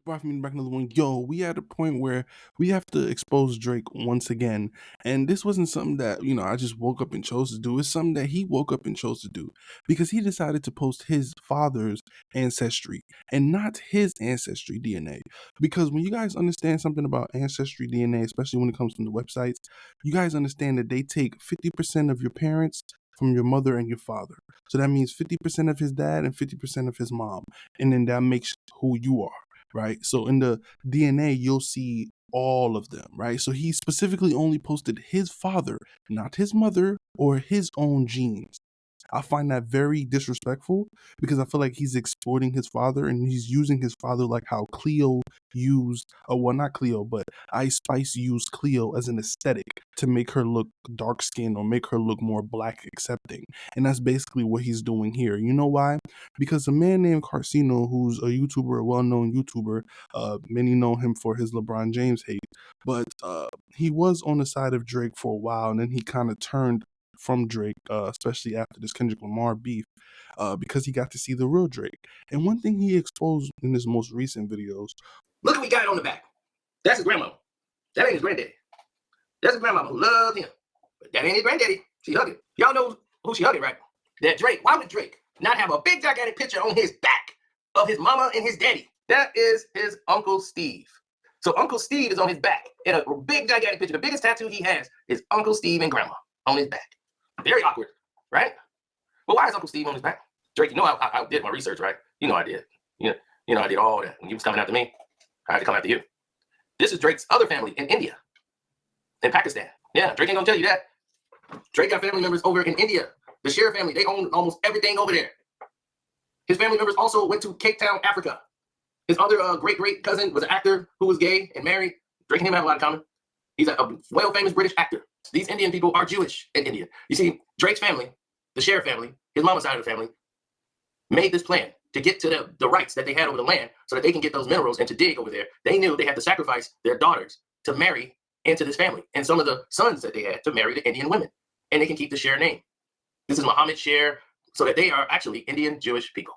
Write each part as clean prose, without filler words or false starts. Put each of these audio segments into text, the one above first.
Brought me back another one. Yo, we at a point where we have to expose Drake once again. And this wasn't something that, I just woke up and chose to do. It's something that he woke up and chose to do because he decided to post his father's ancestry and not his ancestry DNA. Because when you guys understand something about ancestry DNA, especially when it comes from the websites, you guys understand that they take 50% of your parents from your mother and your father. So that means 50% of his dad and 50% of his mom. And then that makes who you are. Right. So in the DNA, you'll see all of them. Right. So he specifically only posted his father, not his mother or his own genes. I find that very disrespectful because I feel like he's exploiting his father and he's using his father like how Cleo used, well, not Cleo, but Ice Spice used Cleo as an aesthetic to make her look dark skinned or make her look more black accepting. And that's basically what he's doing here. You know why? Because a man named Carcino, who's a YouTuber, a well known YouTuber, many know him for his LeBron James hate, but he was on the side of Drake for a while and then he kind of turned from Drake, especially after this Kendrick Lamar beef, because he got to see the real Drake. And one thing he exposed in his most recent videos. Look what we got on the back. That's his grandmama. That ain't his granddaddy. That's his grandmama who loved him. But that ain't his granddaddy. She hugged him. Y'all know who she hugged, right? That Drake. Why would Drake not have a big gigantic picture on his back of his mama and his daddy? That is his Uncle Steve. So Uncle Steve is on his back in a big gigantic picture. The biggest tattoo he has is Uncle Steve and Grandma on his back. Very awkward, right? Well, why is Uncle Steve on his back? Drake, you know I did my research, right? You know I did. You know I did all that. When you was coming after me, I had to come after you. This is Drake's other family in India, in Pakistan. Yeah, Drake ain't gonna tell you that. Drake got family members over in India. The Sher family, they own almost everything over there. His family members also went to Cape Town, Africa. His other great cousin was an actor who was gay and married. Drake and him have a lot in common. He's a well-famous British actor. These Indian people are Jewish in India. You see, Drake's family, the Sher family, his mama's side of the family, made this plan to get to the rights that they had over the land so that they can get those minerals and to dig over there. They knew they had to sacrifice their daughters to marry into this family and some of the sons that they had to marry the Indian women. And they can keep the Sher name. This is Muhammad Sher, so that they are actually Indian Jewish people.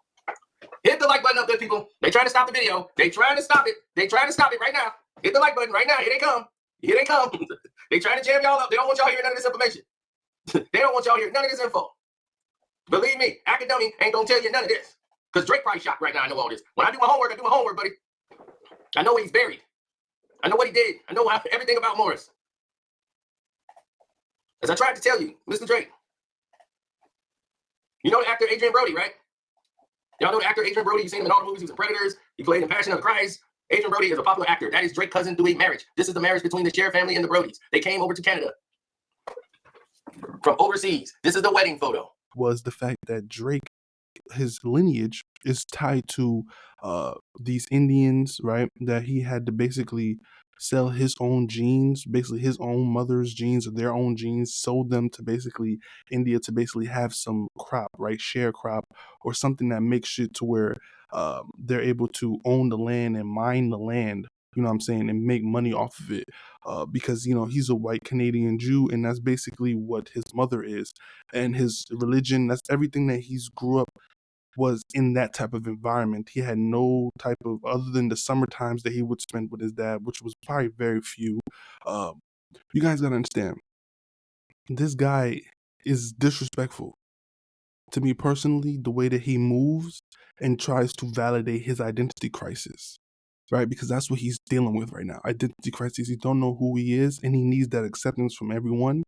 Hit the like button up there, people. They trying to stop the video. They trying to stop it. They trying to stop it right now. Hit the like button right now. Here they come. Here they come. They trying to jam y'all up. They don't want y'all hearing none of this information. They don't want y'all hearing none of this info. Believe me, academic ain't gonna tell you none of this. Because Drake probably shocked right now. I know all this. When I do my homework, buddy. I know where he's buried. I know what he did. I know everything about Morris. As I tried to tell you, Mr. Drake. You know the actor Adrian Brody, right? Y'all know the actor Adrian Brody. You've seen him in all the movies. He was in Predators. He played in Passion of the Christ. Adrian Brody is a popular actor. That is Drake's cousin doing marriage. This is the marriage between the Sher family and the Brodys. They came over to Canada from overseas. This is the wedding photo. Was the fact that Drake, his lineage is tied to these Indians, right? That he had to basically sell his own genes, basically his own mother's genes or their own genes, sold them to basically India to basically have some crop, right? Share crop or something that makes it to where they're able to own the land and mine the land, you know what I'm saying, and make money off of it because, he's a white Canadian Jew and that's basically what his mother is. And his religion, that's everything that he's grew up was in that type of environment. He had no type of, other than the summer times that he would spend with his dad, which was probably very few. You guys gotta understand, this guy is disrespectful to me personally, the way that he moves and tries to validate his identity crisis, right? Because that's what he's dealing with right now. Identity crisis. He don't know who he is and he needs that acceptance from everyone.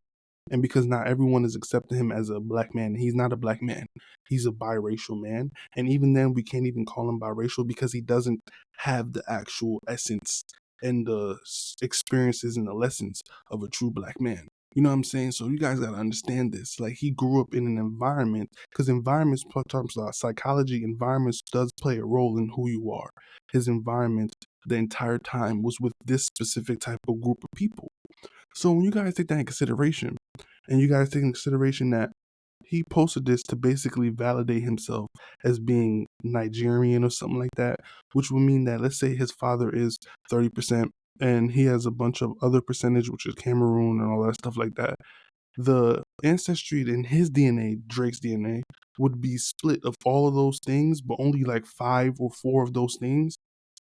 And because not everyone is accepting him as a black man, he's not a black man. He's a biracial man. And even then, we can't even call him biracial because he doesn't have the actual essence and the experiences and the lessons of a true black man. You know what I'm saying? So you guys got to understand this. Like, he grew up in an environment, because environments, talks about psychology, environments does play a role in who you are. His environment the entire time was with this specific type of group of people. So when you guys take that in consideration, and you guys take in consideration that he posted this to basically validate himself as being Nigerian or something like that, which would mean that, let's say his father is 30% and he has a bunch of other percentage, which is Cameroon and all that stuff like that. The ancestry in his DNA, Drake's DNA, would be split of all of those things, but only like 5 or 4 of those things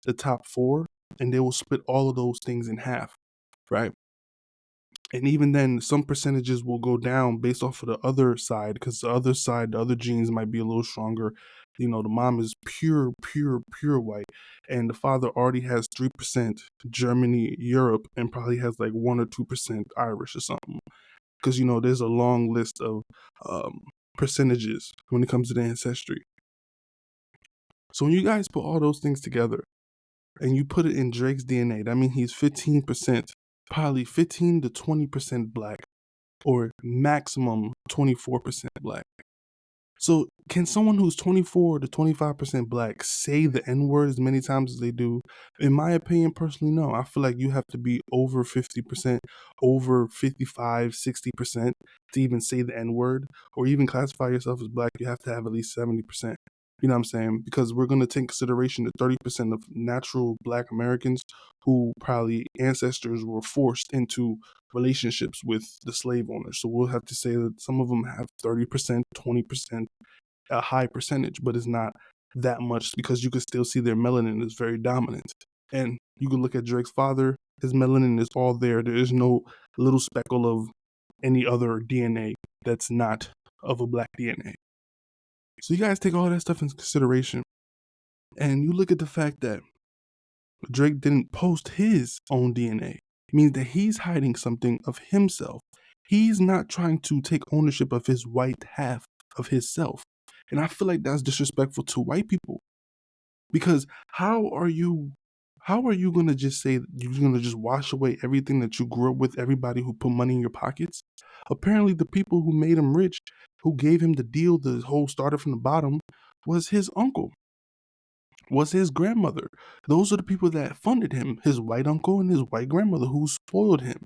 the top 4, and they will split all of those things in half, right? And even then, some percentages will go down based off of the other side, because the other side, the other genes might be a little stronger. You know, the mom is pure, pure, pure white, and the father already has 3% Germany, Europe, and probably has like 1 or 2% Irish or something. Because, you know, there's a long list of percentages when it comes to the ancestry. So when you guys put all those things together and you put it in Drake's DNA, that means he's 15%, probably 15 to 20% black, or maximum 24% black. So can someone who's 24 to 25% black say the N-word as many times as they do? In my opinion, personally, no. I feel like you have to be over 50%, over 55, 60% to even say the N-word, or even classify yourself as black. You have to have at least 70%. You know what I'm saying? Because we're going to take consideration the 30% of natural black Americans who probably ancestors were forced into relationships with the slave owners. So we'll have to say that some of them have 30%, 20%, a high percentage, but it's not that much, because you can still see their melanin is very dominant. And you can look at Drake's father, his melanin is all there. There is no little speckle of any other DNA that's not of a black DNA. So you guys take all that stuff into consideration, and you look at the fact that Drake didn't post his own DNA. It means that he's hiding something of himself. He's not trying to take ownership of his white half of his self. And I feel like that's disrespectful to white people. Because how are you gonna just say you're gonna just wash away everything that you grew up with, everybody who put money in your pockets? Apparently the people who made him rich, who gave him the deal, the whole started from the bottom, was his uncle, was his grandmother. Those are the people that funded him, his white uncle and his white grandmother, who spoiled him.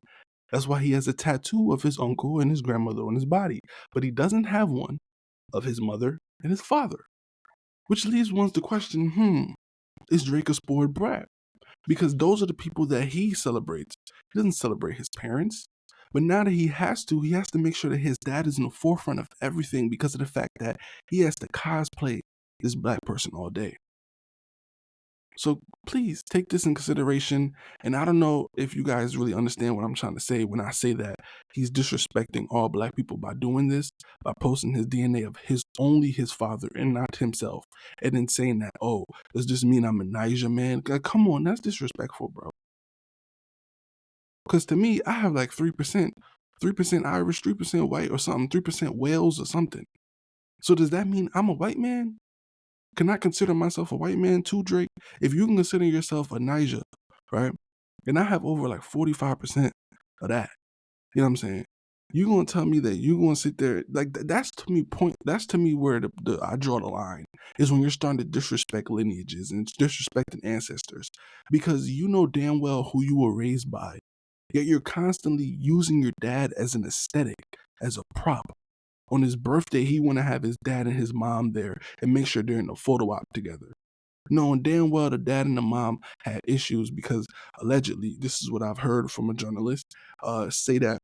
That's why he has a tattoo of his uncle and his grandmother on his body, but he doesn't have one of his mother and his father. Which leaves one to question, is Drake a spoiled brat? Because those are the people that he celebrates. He doesn't celebrate his parents. But now that he has to make sure that his dad is in the forefront of everything, because of the fact that he has to cosplay this black person all day. So please take this in consideration. And I don't know if you guys really understand what I'm trying to say when I say that he's disrespecting all black people by doing this, by posting his DNA of only his father and not himself, and then saying that, oh, does this mean I'm a Niger man? Like, come on, that's disrespectful, bro. Because to me, I have like 3%, 3% Irish, 3% white or something, 3% Wales or something. So does that mean I'm a white man? Can I consider myself a white man too, Drake? If you can consider yourself a Niger, right? And I have over like 45% of that. You know what I'm saying? You gonna tell me that you gonna sit there like that's to me where I draw the line is when you're starting to disrespect lineages and disrespecting ancestors, because you know damn well who you were raised by, yet you're constantly using your dad as an aesthetic, as a prop. On his birthday, he want to have his dad and his mom there and make sure they're in a photo op together, knowing damn well the dad and the mom had issues because allegedly, this is what I've heard from a journalist, say that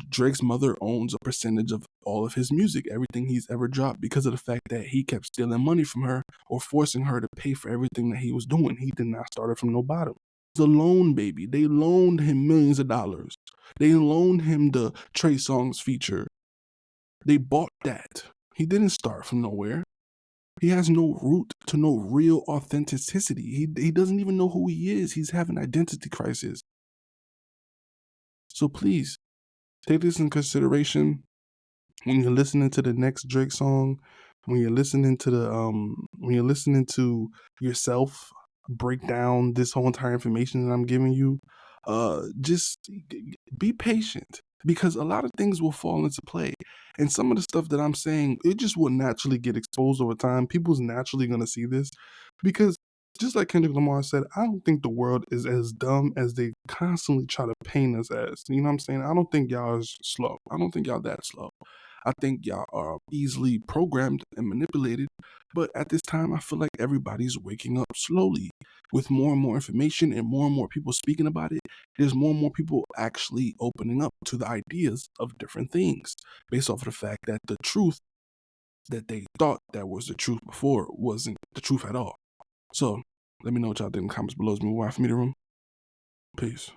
Drake's mother owns a percentage of all of his music, everything he's ever dropped, because of the fact that he kept stealing money from her or forcing her to pay for everything that he was doing. He did not start it from no bottom. He's a loan baby. They loaned him millions of dollars. They loaned him the Trey Songz feature. They bought that. He didn't start from nowhere. He has no root to no real authenticity. He doesn't even know who he is. He's having identity crisis. So please, take this in consideration when you're listening to the next Drake song, when you're listening to yourself break down this whole entire information that I'm giving you. Just be patient, because a lot of things will fall into play, and some of the stuff that I'm saying, it just will naturally get exposed over time. People's naturally gonna see this, because just like Kendrick Lamar said, I don't think the world is as dumb as they constantly try to paint us as. You know what I'm saying? I don't think y'all is slow. I don't think y'all that slow. I think y'all are easily programmed and manipulated. But at this time, I feel like everybody's waking up slowly. With more and more information and more people speaking about it, there's more and more people actually opening up to the ideas of different things based off of the fact that the truth that they thought that was the truth before wasn't the truth at all. So Let me know what y'all think in the comments below as we move on from me the room. Peace.